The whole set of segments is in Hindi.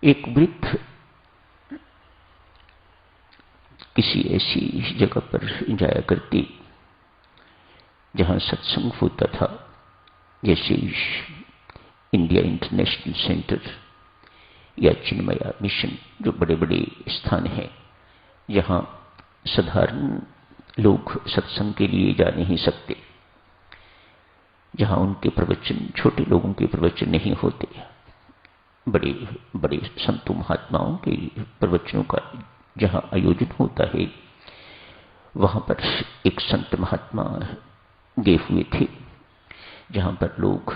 एक वृद्ध किसी ऐसी जगह पर जाया करते जहां सत्संग होता था, जैसे इंडिया इंटरनेशनल सेंटर या चिन्मया मिशन, जो बड़े बड़े स्थान हैं जहां साधारण लोग सत्संग के लिए जा नहीं सकते, जहां उनके प्रवचन छोटे लोगों के प्रवचन नहीं होते, बड़े बड़े संतों महात्माओं के प्रवचनों का जहां आयोजन होता है, वहां पर एक संत महात्मा गए हुए थे, जहां पर लोग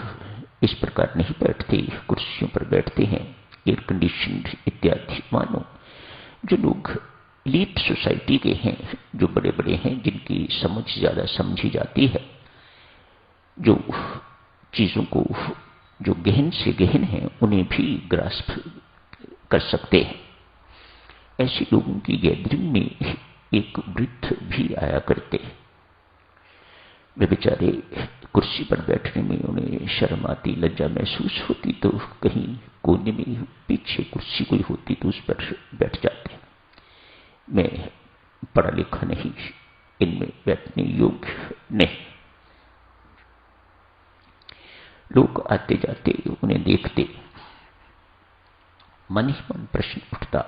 इस प्रकार नहीं बैठते, कुर्सियों पर बैठते हैं, एयर कंडीशन इत्यादि। मानो जो लोग एलीट सोसाइटी के हैं, जो बड़े बड़े हैं, जिनकी समझ ज्यादा समझी जाती है, जो चीजों को जो गहन से गहन है उन्हें भी ग्रास्प कर सकते हैं, ऐसे लोगों की गैदरिंग में एक वृद्ध भी आया करते। वे बेचारे कुर्सी पर बैठने में उन्हें शर्म आती, लज्जा महसूस होती, तो कहीं कोने में पीछे कुर्सी कोई होती तो उस पर बैठ जाते। मैं पढ़ा लिखा नहीं, इनमें बैठने योग्य नहीं। लोग आते जाते उन्हें देखते, मन ही मन प्रश्न उठता,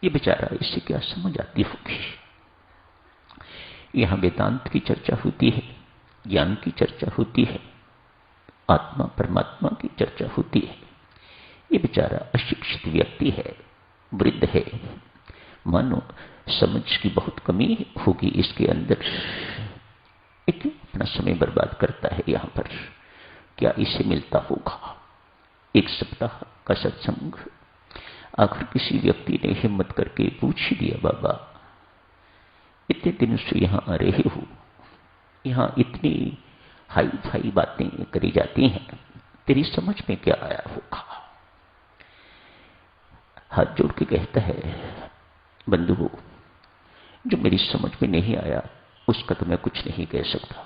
ये बेचारा इससे क्या समझ आती होगी। यहां वेदांत की चर्चा होती है, ज्ञान की चर्चा होती है, आत्मा परमात्मा की चर्चा होती है। ये बेचारा अशिक्षित व्यक्ति है, वृद्ध है, मानो समझ की बहुत कमी होगी इसके अंदर, क्यों अपना समय बर्बाद करता है यहां पर, क्या इसे मिलता होगा एक सप्ताह का सत्संग। आखिर किसी व्यक्ति ने हिम्मत करके पूछ ही दिया, बाबा इतने दिनों से यहां आ रहे हो, यहां इतनी हाई फाई बातें करी जाती हैं, तेरी समझ में क्या आया होगा। हाथ जोड़ के कहता है, बंधुओं जो मेरी समझ में नहीं आया उसका तो मैं कुछ नहीं कह सकता,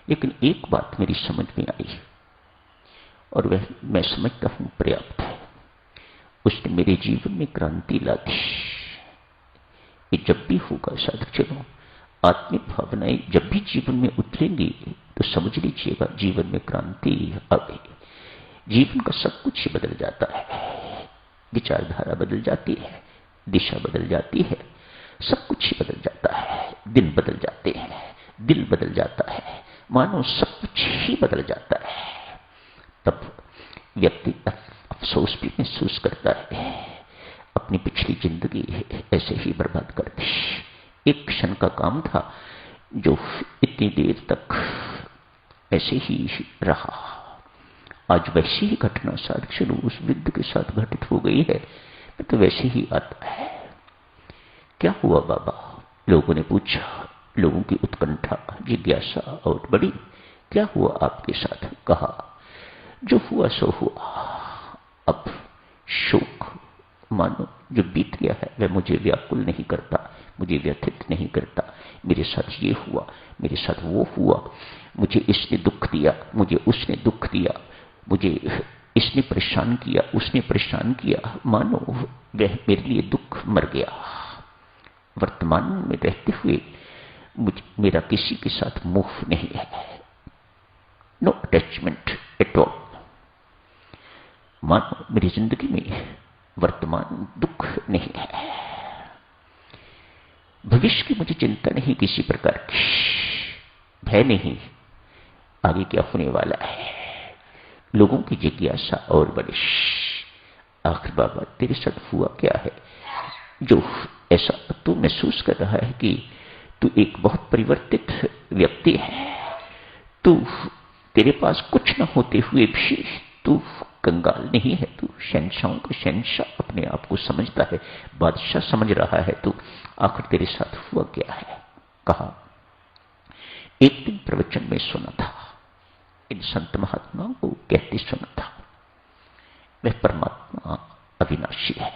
लेकिन एक बात मेरी समझ में आई और वह मैं समझता हूं पर्याप्त है। उसने मेरे जीवन में क्रांति ला दी। ये जब भी होगा साधक चलो, आत्मिक भावनाएं जब भी जीवन में उतरेंगी तो समझ लीजिएगा जीवन में क्रांति आ गई। जीवन का सब कुछ ही बदल जाता है, विचारधारा बदल जाती है, दिशा बदल जाती है, सब कुछ ही बदल जाता है, दिन बदल जाते हैं, दिल बदल जाता है, मानो सब कुछ ही बदल जाता है। तब व्यक्ति अफसोस भी महसूस करता है, अपनी पिछली जिंदगी ऐसे ही बर्बाद कर दी। एक क्षण का काम था जो इतनी देर तक ऐसे ही रहा, आज वैसी ही घटना साक्षात उस वृद्ध के साथ घटित हो गई है, तो वैसे ही आता है। क्या हुआ बाबा, लोगों ने पूछा। लोगों की उत्कंठा जिज्ञासा और बड़ी, क्या हुआ आपके साथ। कहा जो हुआ सो हुआ, अब शोक मानो जो बीत गया है वह मुझे व्याकुल नहीं करता, मुझे व्यथित नहीं करता। मेरे साथ ये हुआ, मेरे साथ वो हुआ, मुझे इसने दुख दिया, मुझे उसने दुख दिया, मुझे इसने परेशान किया, उसने परेशान किया, मानो वह मेरे लिए दुख मर गया। वर्तमान में रहते हुए मेरा किसी के साथ मोह नहीं है, नो अटैचमेंट एट ऑल। मानो मेरी जिंदगी में वर्तमान दुख नहीं है, भविष्य की मुझे चिंता नहीं किसी प्रकार की, भय नहीं आगे क्या होने वाला है, लोगों की जिज्ञासा और बड़ी। आखिर बाबा तेरे साथ हुआ क्या है जो ऐसा तू महसूस कर रहा है कि तू एक बहुत परिवर्तित व्यक्ति है, तू तेरे पास कुछ न होते हुए भी तू कंगाल नहीं है, तू शहंशाहों का शहंशाह अपने आप को समझता है, बादशाह समझ रहा है तू, आखिर तेरे साथ हुआ क्या है। कहा एक दिन प्रवचन में सुना था, इन संत महात्माओं को कहते सुना था, वह परमात्मा अविनाशी है,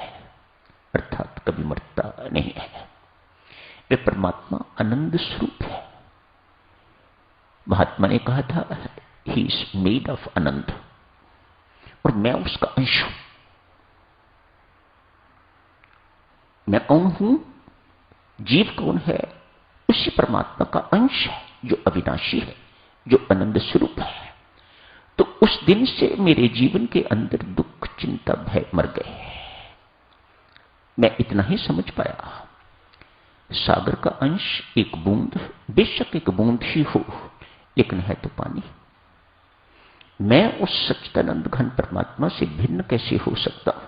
अर्थात कभी मरता नहीं है, वह परमात्मा आनंद स्वरूप है। महात्मा ने कहा था ही इज मेड ऑफ आनंद, और मैं उसका अंश हूं। मैं कौन हूं? जीव कौन है? उसी परमात्मा का अंश है जो अविनाशी है, जो आनंद स्वरूप है। तो उस दिन से मेरे जीवन के अंदर दुख, चिंता, भय मर गए। मैं इतना ही समझ पाया, सागर का अंश एक बूंद, बेशक एक बूंद ही हो, लेकिन है तो पानी। मैं उस सच्चिदानंद घन परमात्मा से भिन्न कैसे हो सकता हूं?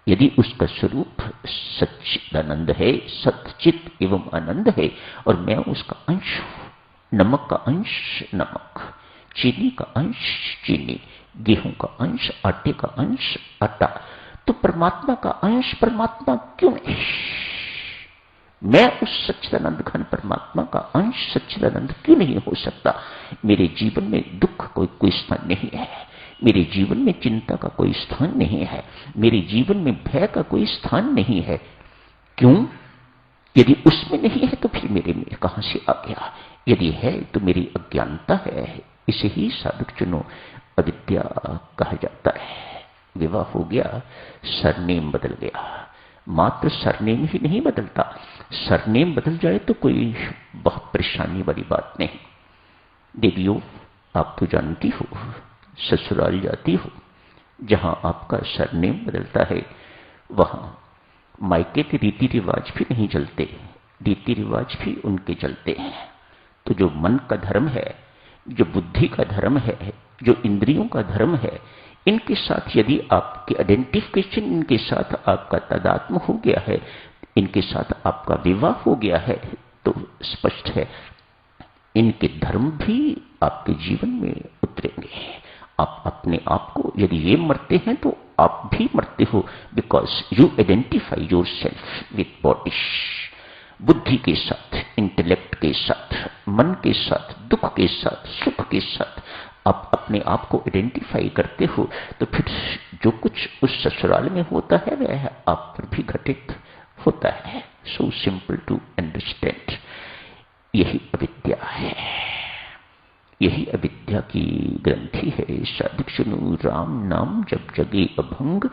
यदि उसका स्वरूप सच्चिदानंद है, सच्चित एवं आनंद है, और मैं उसका अंश हूं। नमक का अंश नमक, चीनी का अंश चीनी, गेहूं का अंश, आटे का अंश आटा। तो परमात्मा का अंश परमात्मा क्यों नहीं? मैं उस सच्चिदानंद घन परमात्मा का अंश सच्चिदानंद क्यों नहीं हो सकता? मेरे जीवन में दुख कोई स्थान नहीं है, मेरे जीवन में चिंता का कोई स्थान नहीं है, मेरे जीवन में भय का कोई स्थान नहीं है। क्यों? यदि उसमें नहीं है तो फिर मेरे में कहां से आ गया? यदि है तो मेरी अज्ञानता है। इसे ही साधक चुनो अविद्या कहा जाता है। विवाह हो गया, सरनेम बदल गया। मात्र सरनेम ही नहीं बदलता, सरनेम बदल जाए तो कोई बहुत परेशानी वाली बात नहीं। देवियों, आप तो जानती हो, ससुराल जाती हो, जहां आपका सरनेम बदलता है वहां मायके के रीति रिवाज भी नहीं चलते, रीति रिवाज भी उनके चलते हैं। तो जो मन का धर्म है, जो बुद्धि का धर्म है, जो इंद्रियों का धर्म है, इनके साथ यदि आपकी आइडेंटिफिकेशन, इनके साथ आपका तादात्म्य हो गया है, इनके साथ आपका विवाह हो गया है, तो स्पष्ट है इनके धर्म भी आपके जीवन में उतरेंगे। आप अपने आप को, यदि ये मरते हैं तो आप भी मरते हो, because you identify your self with body. बुद्धि के साथ, इंटेलेक्ट के साथ, मन के साथ, दुख के साथ, सुख के साथ आप अपने आप को आइडेंटिफाई करते हो, तो फिर जो कुछ उस ससुराल में होता है वह आप पर भी घटित होता है। So simple to understand. यही अविद्या है, यही अविद्या की ग्रंथि है। साधक सुनो, राम नाम जब जगे अभंग,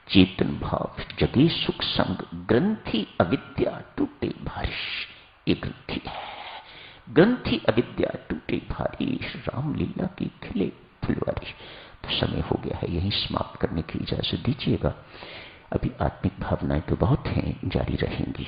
चेतन भाव जगे सुख संग, ग्रंथि अविद्या टूटे भारी। ये ग्रंथि है, ग्रंथि अविद्या टूटे भारी, रामलीला की खिले फुलवारी। तो समय हो गया है, यहीं समाप्त करने की इजाजत दीजिएगा। अभी आत्मिक भावनाएं तो बहुत हैं, जारी रहेंगी।